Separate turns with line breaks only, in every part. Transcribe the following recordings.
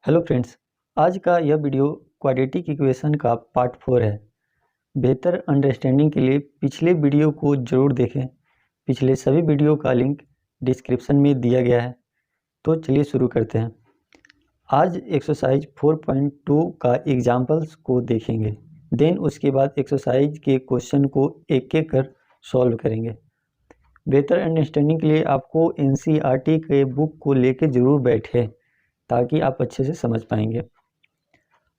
Hello friends, आज का यह वीडियो क्वाड्रेटिक इक्वेशन का पार्ट 4 है। बेहतर अंडरस्टैंडिंग के लिए पिछले वीडियो को ज़रूर देखें। पिछले सभी वीडियो का लिंक डिस्क्रिप्शन में दिया गया है। तो चलिए शुरू करते हैं। आज एक्सरसाइज 4.2 का एग्जाम्पल्स को देखेंगे। देन उसके बाद एक्सरसाइज के क्वेश्चन को एक एक कर सॉल्व करेंगे। बेहतर अंडरस्टैंडिंग के लिए आपको NCERT के बुक को लेके ज़रूर बैठें ताकि आप अच्छे से समझ पाएंगे।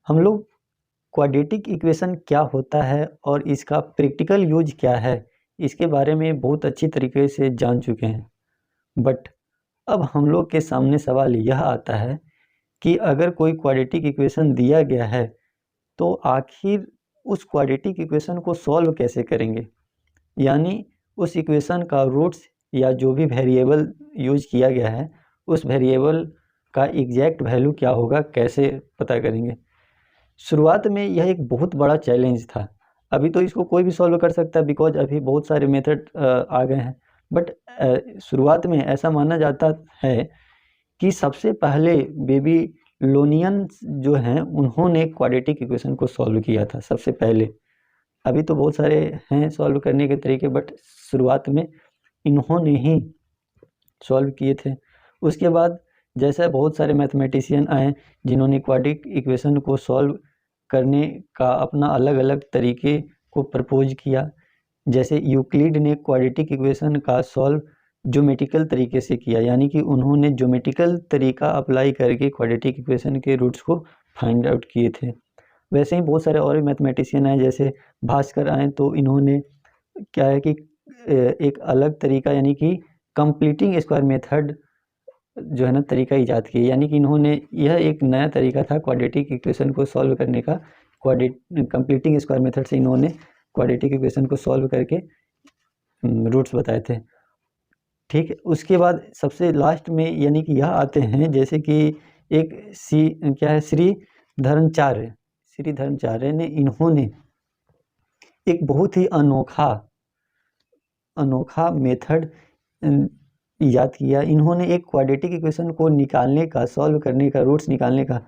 हम लोग क्वाड्रेटिक इक्वेशन क्या होता है और इसका प्रैक्टिकल यूज क्या है, इसके बारे में बहुत अच्छी तरीके से जान चुके हैं। बट अब हम लोग के सामने सवाल यह आता है कि अगर कोई क्वाड्रेटिक इक्वेशन दिया गया है तो आखिर उस क्वाड्रेटिक इक्वेशन को सॉल्व कैसे करेंगे, यानी उस इक्वेशन का रूट्स या जो भी वेरिएबल यूज किया गया है उस वेरिएबल का एग्जैक्ट वैल्यू क्या होगा, कैसे पता करेंगे। शुरुआत में यह एक बहुत बड़ा चैलेंज था। अभी तो इसको कोई भी सॉल्व कर सकता है बिकॉज अभी बहुत सारे मेथड आ गए हैं। बट शुरुआत में ऐसा माना जाता है कि सबसे पहले बेबीलोनियन जो हैं उन्होंने क्वाड्रेटिक इक्वेशन को सॉल्व किया था सबसे पहले। अभी तो बहुत सारे हैं सॉल्व करने के तरीके, बट शुरुआत में इन्होंने ही सॉल्व किए थे। उसके बाद जैसे बहुत सारे मैथमेटिशियन आए जिन्होंने क्वाड्रेटिक इक्वेशन को सॉल्व करने का अपना अलग अलग तरीके को प्रपोज किया। जैसे यूक्लिड ने क्वाड्रेटिक इक्वेशन का सॉल्व ज्योमेट्रिकल तरीके से किया, यानी कि उन्होंने ज्योमेट्रिकल तरीका अप्लाई करके क्वाड्रेटिक इक्वेशन के रूट्स को फाइंड आउट किए थे। वैसे ही बहुत सारे और भी मैथमेटिशियन आए, जैसे भास्कर आए तो इन्होंने क्या है कि एक अलग तरीका यानी कि कंप्लीटिंग स्क्वायर मेथड जो है ना तरीका ईजाद किया, यानी कि इन्होंने यह एक नया तरीका था क्वाड्रेटिक इक्वेशन को सॉल्व करने का। कंप्लीटिंग स्क्वायर मेथड से इन्होंने क्वाड्रेटिक इक्वेशन को सॉल्व करके रूट्स बताए थे। ठीक है, उसके बाद सबसे लास्ट में यानी कि यह आते हैं जैसे कि एक श्रीधराचार्य ने इन्होंने एक बहुत ही अनोखा मेथड याद किया। इन्होंने एक क्वाड्रेटिक इक्वेशन को निकालने का, सॉल्व करने का, रूट्स निकालने का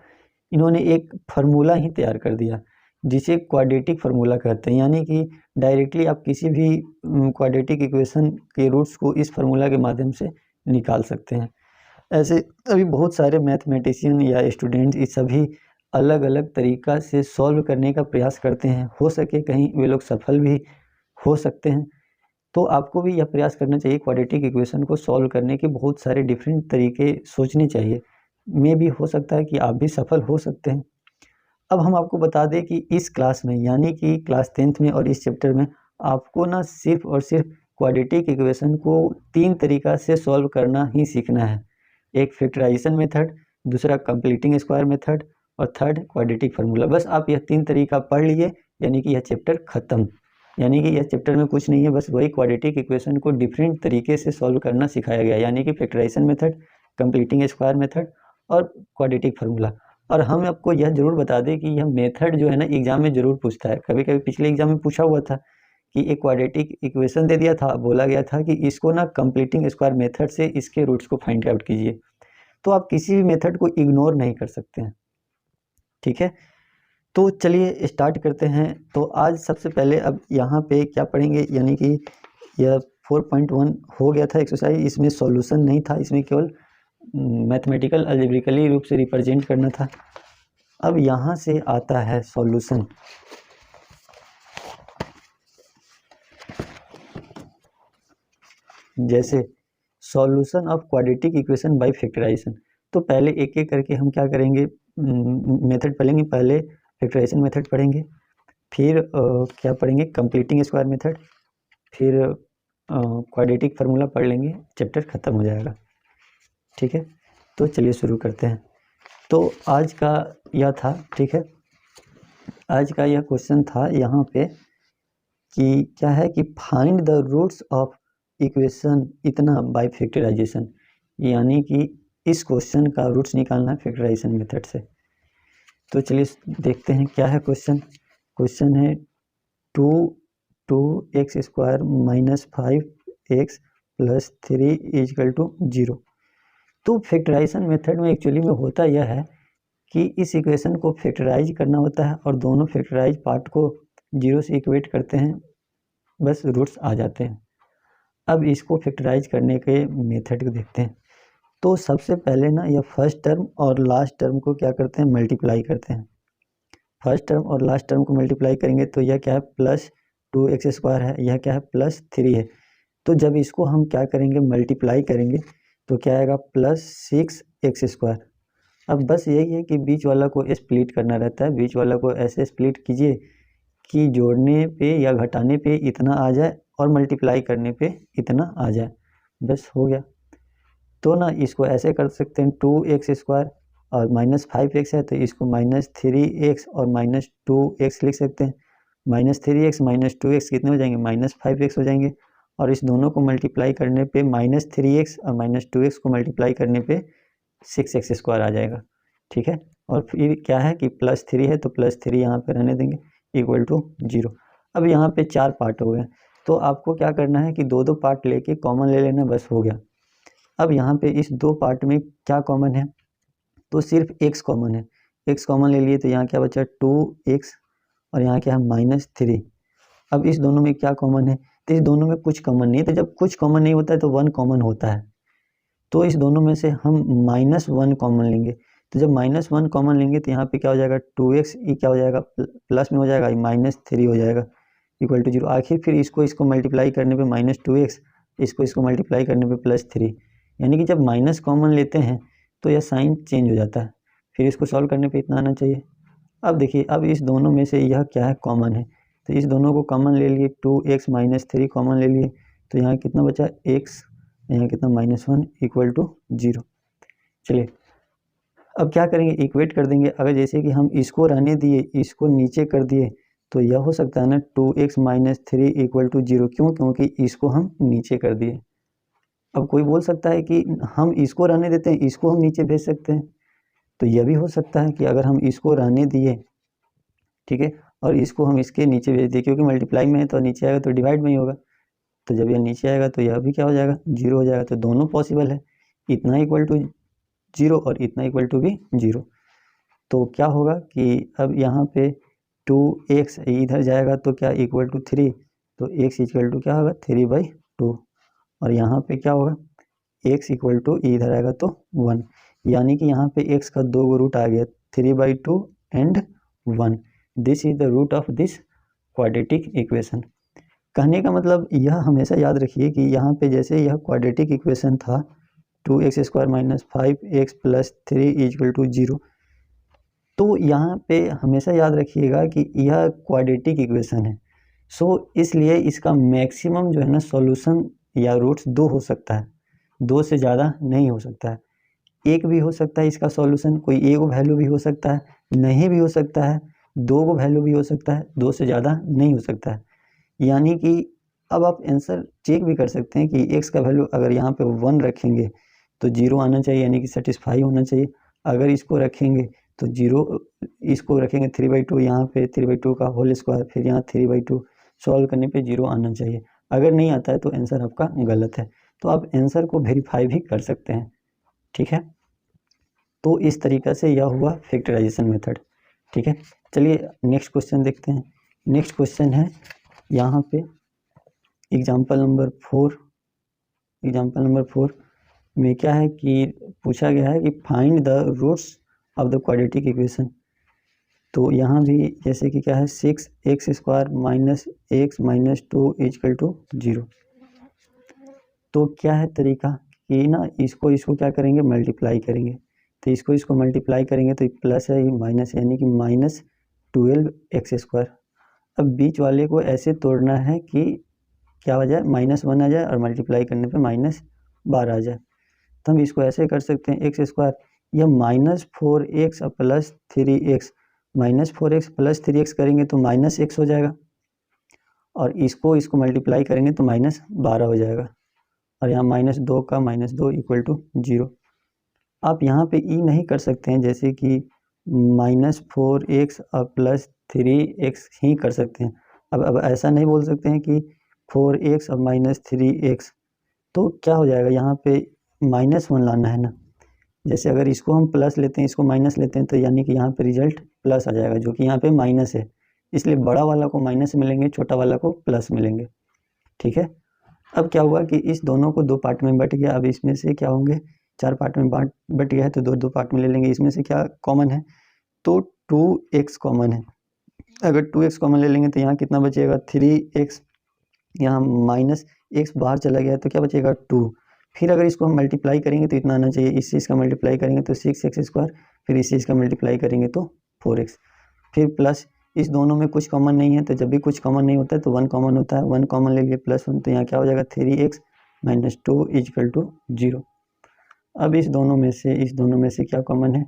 इन्होंने एक फार्मूला ही तैयार कर दिया जिसे क्वाड्रेटिक फार्मूला कहते हैं, यानी कि डायरेक्टली आप किसी भी क्वाड्रेटिक इक्वेशन के रूट्स को इस फार्मूला के माध्यम से निकाल सकते हैं। ऐसे अभी बहुत सारे मैथमेटिशियन या स्टूडेंट्स इस सभी अलग अलग तरीक़ा से सॉल्व करने का प्रयास करते हैं। हो सके कहीं वे लोग सफल भी हो सकते हैं। तो आपको भी यह प्रयास करना चाहिए, क्वाड्रेटिक इक्वेशन को सॉल्व करने के बहुत सारे डिफरेंट तरीके सोचने चाहिए। मे भी हो सकता है कि आप भी सफल हो सकते हैं। अब हम आपको बता दें कि इस क्लास में यानी कि क्लास 10th में और इस चैप्टर में आपको ना सिर्फ और सिर्फ क्वाड्रेटिक इक्वेशन को 3 तरीक़ा से सॉल्व करना ही सीखना है। एक फैक्टराइजेशन मेथड, दूसरा कंप्लीटिंग स्क्वायर मेथड और थर्ड क्वाड्रेटिक फार्मूला। बस आप यह 3 तरीका पढ़ लिए यानी कि यह चैप्टर ख़त्म। यानी कि यह चैप्टर में कुछ नहीं है, बस वही क्वाड्रेटिक इक्वेशन को डिफरेंट तरीके से सॉल्व करना सिखाया गया, यानी कि factorisation method, completing square method और क्वाड्रेटिक फार्मूला। और हम आपको यह जरूर बता दें कि यह मेथड जो है ना एग्जाम में जरूर पूछता है। कभी कभी पिछले एग्जाम में पूछा हुआ था कि एक क्वाड्रेटिक इक्वेशन दे दिया था, बोला गया था कि इसको ना कंप्लीटिंग स्क्वायर मेथड से इसके रूट्स को फाइंड आउट कीजिए। तो आप किसी भी मेथड को इग्नोर नहीं कर सकते हैं। ठीक है, तो चलिए स्टार्ट करते हैं। तो आज सबसे पहले अब यहाँ पे क्या पढ़ेंगे, यानी कि यह 4.1 हो गया था एक्सरसाइज। इसमें सॉल्यूशन नहीं था, इसमें केवल मैथमेटिकल अलजेब्रिकली रूप से रिप्रेजेंट करना था। अब यहाँ से आता है सॉल्यूशन। जैसे solution of quadratic equation by factorisation. तो पहले एक एक करके हम क्या करेंगे, मेथड पढ़ेंगे। पहले फैक्टराइजेशन मेथड पढ़ेंगे, फिर क्या पढ़ेंगे, कंप्लीटिंग स्क्वायर मेथड, फिर क्वाड्रेटिक फार्मूला पढ़ लेंगे, चैप्टर ख़त्म हो जाएगा। ठीक है, तो चलिए शुरू करते हैं। तो आज का यह था, ठीक है, आज का यह क्वेश्चन था यहाँ पे कि क्या है कि find the roots of equation इतना बाय फैक्टराइजेशन, यानी कि इस क्वेश्चन का रूट्स निकालना है फैक्टराइजेशन मेथड से। तो चलिए देखते हैं क्या है क्वेश्चन। क्वेश्चन है 2x² - 5x + 3 = 0। तो फैक्टराइजेशन मेथड में एक्चुअली में होता यह है कि इस इक्वेशन को फैक्टराइज करना होता है और दोनों फैक्टराइज पार्ट को 0 से इक्वेट करते हैं, बस रूट्स आ जाते हैं। अब इसको फैक्टराइज करने के मेथड को देखते हैं। तो सबसे पहले ना यह फर्स्ट टर्म और लास्ट टर्म को क्या करते हैं, मल्टीप्लाई करते हैं। फर्स्ट टर्म और लास्ट टर्म को मल्टीप्लाई करेंगे तो यह क्या है, +2x² है, यह क्या है, +3 है। तो जब इसको हम क्या करेंगे, मल्टीप्लाई करेंगे तो क्या आएगा, +6x²। अब बस यही है कि बीच वाला को स्प्लिट करना रहता है। बीच वाला को ऐसे स्प्लिट कीजिए कि जोड़ने पे या घटाने पे इतना आ जाए और मल्टीप्लाई करने पे इतना आ जाए, बस हो गया। तो ना इसको ऐसे कर सकते हैं, 2x² और -5x है तो इसको -3x और -2x लिख सकते हैं। -3x -2x कितने हो जाएंगे, -5x हो जाएंगे। और इस दोनों को मल्टीप्लाई करने पे -3x और -2x को मल्टीप्लाई करने पे 6x² आ जाएगा, ठीक है। और फिर क्या है कि +3 है तो +3 यहाँ पे रहने देंगे, =0। अब यहाँ पे 4 पार्ट हो गए, तो आपको क्या करना है कि 2-2 पार्ट लेके कॉमन ले लेना, बस हो गया। अब यहाँ पे इस 2 पार्ट में क्या कॉमन है, तो सिर्फ x कॉमन है। x कॉमन ले लिए तो यहाँ क्या बचा, 2x और यहाँ क्या है, -3। अब इस दोनों में क्या कॉमन है, तो इस दोनों में कुछ कॉमन नहीं है। तो जब कुछ कॉमन नहीं होता है तो 1 कॉमन होता है। तो इस दोनों में से हम -1 कॉमन लेंगे। तो जब -1 कॉमन लेंगे तो यहाँ पे क्या हो जाएगा, 2x, ये क्या हो जाएगा, प्लस में हो जाएगा, -3 हो जाएगा, =0। आखिर फिर इसको मल्टीप्लाई करने पे -2x, इसको मल्टीप्लाई करने पे +3, यानी कि जब माइनस कॉमन लेते हैं तो यह साइन चेंज हो जाता है। फिर इसको सॉल्व करने पे इतना आना चाहिए। अब देखिए, अब इस दोनों में से यह क्या है, कॉमन है। तो इस दोनों को कॉमन ले लिए, 2x -3 कॉमन ले लिए, तो यहाँ कितना बचा, x, यहाँ कितना, -1 =0। चलिए अब क्या करेंगे, इक्वेट कर देंगे। अगर जैसे कि हम इसको रहने दिए, इसको नीचे कर दिए, तो यह हो सकता है ना 2x -3 =0। क्यों, क्योंकि इसको हम नीचे कर दिए। अब कोई बोल सकता है कि हम इसको रहने देते हैं, इसको हम नीचे भेज सकते हैं। तो यह भी हो सकता है कि अगर हम इसको रहने दिए, ठीक है, और इसको हम इसके नीचे भेज दिए, क्योंकि मल्टीप्लाई में है तो नीचे आएगा तो डिवाइड में ही होगा। तो जब यह नीचे आएगा तो यह भी क्या हो जाएगा, 0 हो जाएगा। तो दोनों पॉसिबल है, इतना =0 और इतना भी 0। तो क्या होगा कि अब यहाँ पे 2x इधर जाएगा तो क्या, =3, तो x क्या होगा, 3/2। और यहाँ पे क्या होगा, x इधर आएगा तो 1, यानी कि यहाँ पे x का 2 रूट आ गया, 3/2 and 1। This is the root of this quadratic equation. कहने का मतलब यह हमेशा याद रखिए कि यहाँ पे जैसे यह क्वाड्रेटिक इक्वेशन था, 2x² -5x + 3 = 0, तो यहाँ पे हमेशा याद रखिएगा कि यह क्वाड्रेटिक इक्वेशन है। सो इसलिए इसका मैक्सिमम जो है ना सॉल्यूशन या रूट्स 2 हो सकता है, 2 से ज़्यादा नहीं हो सकता है। एक भी हो सकता है इसका सॉल्यूशन, कोई एक वैल्यू भी हो सकता है, नहीं भी हो सकता है, 2 वैल्यू भी हो सकता है, 2 से ज़्यादा नहीं हो सकता है। यानी कि अब आप आंसर चेक भी कर सकते हैं कि x का वैल्यू अगर यहाँ पे 1 रखेंगे तो 0 आना चाहिए, यानी कि सेटिस्फाई होना चाहिए। अगर इसको रखेंगे तो 0, इसको रखेंगे 3/2, यहाँ पे 3/2 का होल स्क्वायर, फिर यहाँ 3/2, सॉल्व करने पे 0 आना चाहिए। अगर नहीं आता है तो आंसर आपका गलत है। तो आप आंसर को वेरीफाई भी कर सकते हैं, ठीक है। तो इस तरीक़े से यह हुआ फैक्टराइजेशन मेथड, ठीक है। चलिए नेक्स्ट क्वेश्चन देखते हैं। नेक्स्ट क्वेश्चन है यहाँ पे एग्जाम्पल नंबर 4 में क्या है कि पूछा गया है कि find the roots of the quadratic equation. तो यहाँ भी जैसे कि क्या है, 6x² - x - 2 = 0। तो क्या है तरीका कि ना इसको क्या करेंगे, मल्टीप्लाई करेंगे। तो इसको मल्टीप्लाई करेंगे तो प्लस है, ये माइनस, यानी कि -12x²। अब बीच वाले को ऐसे तोड़ना है कि क्या हो जाए, -1 आ जाए और मल्टीप्लाई करने पे -12 आ जाए। तो हम इसको ऐसे कर सकते हैं, x², यह -4x + 3x, -4x + 3x करेंगे तो -x हो जाएगा, और इसको मल्टीप्लाई करेंगे तो -12 हो जाएगा, और यहाँ -2 का -2 = 0। आप यहाँ पे ई नहीं कर सकते हैं, जैसे कि -4x और +3x ही कर सकते हैं। अब ऐसा नहीं बोल सकते हैं कि 4x और -3x, तो क्या हो जाएगा, यहाँ पे -1 लाना है ना, जैसे अगर इसको हम प्लस लेते हैं, इसको माइनस लेते हैं, तो यानी कि यहाँ पे रिजल्ट प्लस आ जाएगा, जो कि यहाँ पे माइनस है, इसलिए बड़ा वाला को माइनस मिलेंगे, छोटा वाला को प्लस मिलेंगे। ठीक है, अब क्या हुआ कि इस दोनों को दो पार्ट में बट गया। अब इसमें से क्या होंगे, 4 पार्ट में बट गया है, तो दो दो पार्ट में ले लेंगे। इसमें से क्या कॉमन है, तो 2x कॉमन है। अगर 2x कॉमन ले लेंगे तो यहाँ कितना बचेगा, 3x, यहाँ माइनस x बाहर चला गया तो क्या बचेगा 2। फिर अगर इसको हम मल्टीप्लाई करेंगे तो इतना आना चाहिए, इस चीज़ का मल्टीप्लाई करेंगे तो 6x², फिर इस चीज़ का मल्टीप्लाई करेंगे तो 4x, फिर प्लस इस दोनों में कुछ कॉमन नहीं है, तो जब भी कुछ कॉमन नहीं होता है तो 1 कॉमन होता है, 1 कॉमन ले लिए +1, तो यहाँ क्या हो जाएगा 3x - 2 = 0। अब इस दोनों में से क्या कॉमन है,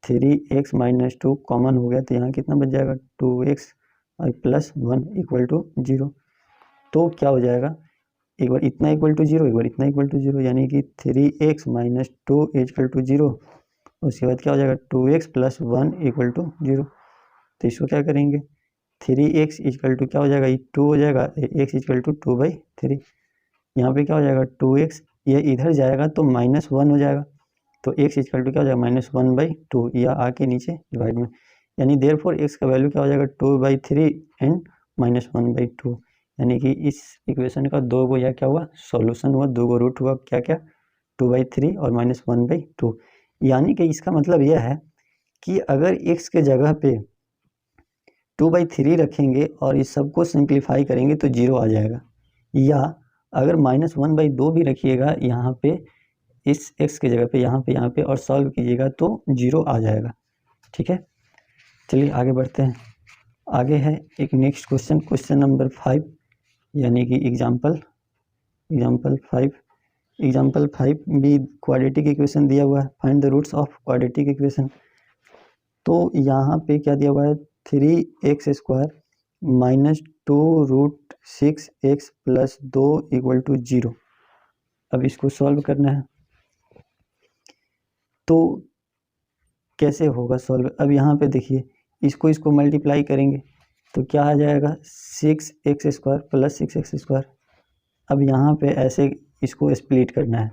3x - 2 कॉमन हो गया, तो यहाँ कितना बच जाएगा 2x और +1 = 0। तो क्या हो जाएगा, एक बार इतना = 0, एक बार इतना = 0, यानी कि 3x - 2 = 0। उसके बाद क्या हो जाएगा 2x + 1 = 0। तो इसको क्या करेंगे, 3x = क्या हो जाएगा, ये 2 हो जाएगा, x = 2/3। यहाँ पे क्या हो जाएगा 2x, ये इधर जाएगा तो -1 हो जाएगा, तो x = क्या हो जाएगा -1/2, या आके नीचे डिवाइड में, यानी देयरफॉर x का वैल्यू क्या हो जाएगा 2/3 एंड -1/2, यानी कि इस इक्वेशन का 2 गो या क्या हुआ सॉल्यूशन हुआ, 2 गो रूट हुआ, क्या क्या 2/3 और -1/2। यानी कि इसका मतलब यह है कि अगर x के जगह पे 2/3 रखेंगे और इस सबको सिंप्लीफाई करेंगे तो 0 आ जाएगा, या अगर -1/2 भी रखिएगा यहाँ पे इस x के जगह पे यहाँ पे और सॉल्व कीजिएगा तो 0 आ जाएगा। ठीक है, चलिए आगे बढ़ते हैं। आगे है एक नेक्स्ट क्वेश्चन नंबर 5, यानी कि एग्जाम्पल 5 भी क्वाड्रेटिक इक्वेशन दिया हुआ है, find the roots of quadratic equation. तो यहाँ पे क्या दिया हुआ है, 3x² - 2√6x + 2 = 0। अब इसको सॉल्व करना है, तो कैसे होगा सॉल्व। अब यहाँ पे देखिए, इसको मल्टीप्लाई करेंगे तो क्या आ जाएगा 6x² + 6x²। अब यहाँ पे ऐसे इसको स्प्लिट करना है,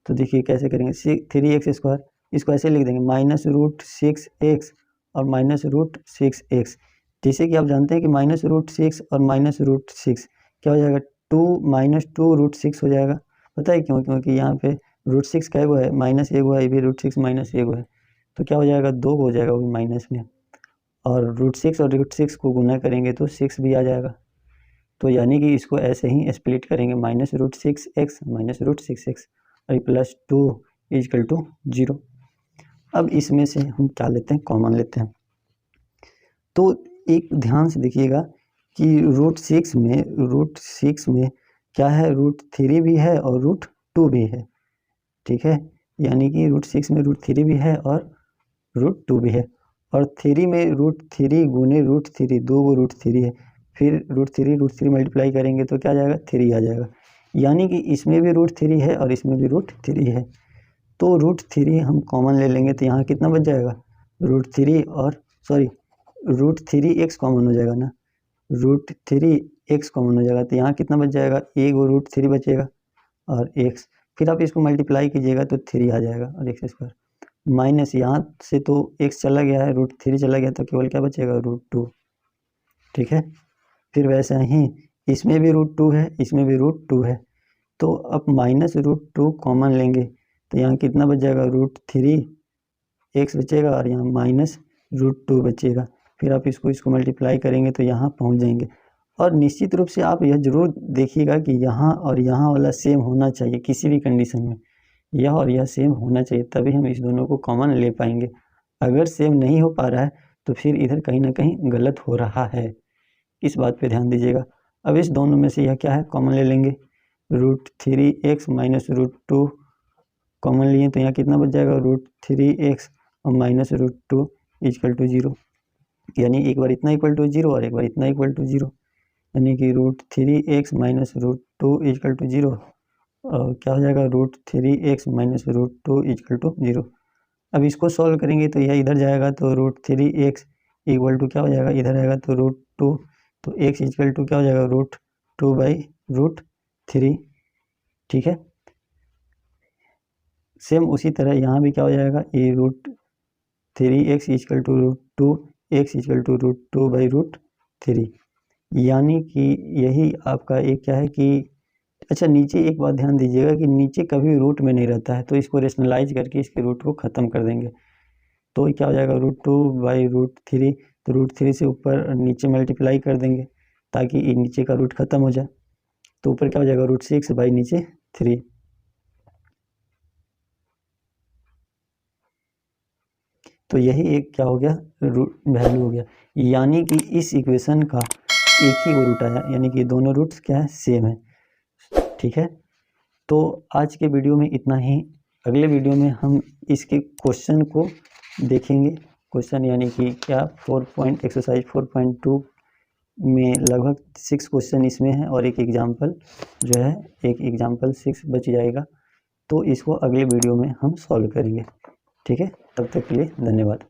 तो देखिए कैसे करेंगे, 3x², इसको ऐसे लिख देंगे -√6x और -√6x। जैसे कि आप जानते हैं कि -√6 और -√6 क्या हो जाएगा 2 - 2√6 हो जाएगा। पता है क्यों, क्योंकि यहाँ पे √6 का एगो है, माइनस एगो है, ये भी √6 माइनस एगो है, तो क्या हो जाएगा 2 हो जाएगा, वो भी माइनस में, और √6 और √6 को गुना करेंगे तो 6 भी आ जाएगा। तो यानी कि इसको ऐसे ही स्प्लिट करेंगे, -√6x -√6x और +2 = 0। अब इसमें से हम क्या लेते हैं, कॉमन लेते हैं। तो एक ध्यान से देखिएगा कि √6 में क्या है, √3 भी है और √2 भी है। ठीक है, यानी कि √6 में √3 भी है और √2 भी है, और 3 में √3 गुने √3, 2 गो √3 है, फिर √3 मल्टीप्लाई करेंगे तो क्या आ जाएगा 3 आ जाएगा, यानी कि इसमें भी √3 है और इसमें भी √3 है। तो √3 हम कॉमन ले लेंगे तो यहाँ कितना बच जाएगा, √3 और √3x कॉमन हो जाएगा ना, √3x कॉमन हो जाएगा, तो यहाँ कितना बच जाएगा, एक √3 बचेगा और x, फिर आप इसको मल्टीप्लाई कीजिएगा तो 3 आ जाएगा, और x², माइनस यहाँ से तो x चला गया है, √3 चला गया, तो केवल क्या बचेगा √2। ठीक है, फिर वैसे ही इसमें भी √2 है, इसमें भी √2 है, तो अब -√2 कॉमन लेंगे तो यहाँ कितना बच जाएगा, √3x बचेगा और यहाँ -√2 बचेगा। फिर आप इसको मल्टीप्लाई करेंगे तो यहाँ पहुँच जाएंगे, और निश्चित रूप से आप यह जरूर देखिएगा कि यहाँ और यहाँ वाला सेम होना चाहिए, किसी भी कंडीशन में यह और यह सेम होना चाहिए, तभी हम इस दोनों को कॉमन ले पाएंगे। अगर सेम नहीं हो पा रहा है तो फिर इधर कहीं ना कहीं गलत हो रहा है, इस बात पे ध्यान दीजिएगा। अब इस दोनों में से यह क्या है, कॉमन ले लेंगे, √3x - √2 कॉमन लिए तो यहाँ कितना बच जाएगा, √3x और -√2 = 0, यानी एक बार इतना = 0 और एक बार इतना = 0, यानी कि √3x - √2 = 0, और क्या हो जाएगा √3x - √2 = 0। अब इसको सॉल्व करेंगे तो यह इधर जाएगा तो √3x = क्या हो जाएगा, इधर आएगा तो √2, तो x = क्या हो जाएगा √2/√3। ठीक है, सेम उसी तरह यहाँ भी क्या हो जाएगा, a root 3x equal to √2 x equal to √2 by √3। यानी कि यही आपका एक क्या है कि अच्छा नीचे एक बात ध्यान दीजिएगा कि नीचे कभी रूट में नहीं रहता है, तो इसको रेशनलाइज करके इसके रूट को ख़त्म कर देंगे। तो क्या हो जाएगा √2 बाई √3, तो √3 से ऊपर नीचे मल्टीप्लाई कर देंगे ताकि नीचे का रूट ख़त्म हो जाए। तो ऊपर क्या हो जाएगा √6 बाई नीचे 3। तो यही एक क्या हो गया वैल्यू हो गया, यानी कि इस इक्वेशन का एक ही वो रूट आया, यानी कि दोनों रूट्स क्या है, सेम है। ठीक है, तो आज के वीडियो में इतना ही। अगले वीडियो में हम इसके क्वेश्चन को देखेंगे। क्वेश्चन यानी कि क्या एक्सरसाइज 4.2 में लगभग 6 क्वेश्चन इसमें है और एक एग्जाम्पल जो है, एक एग्जाम्पल 6 बच जाएगा। तो इसको अगले वीडियो में हम सॉल्व करेंगे। ठीक है, तब तक के लिए धन्यवाद।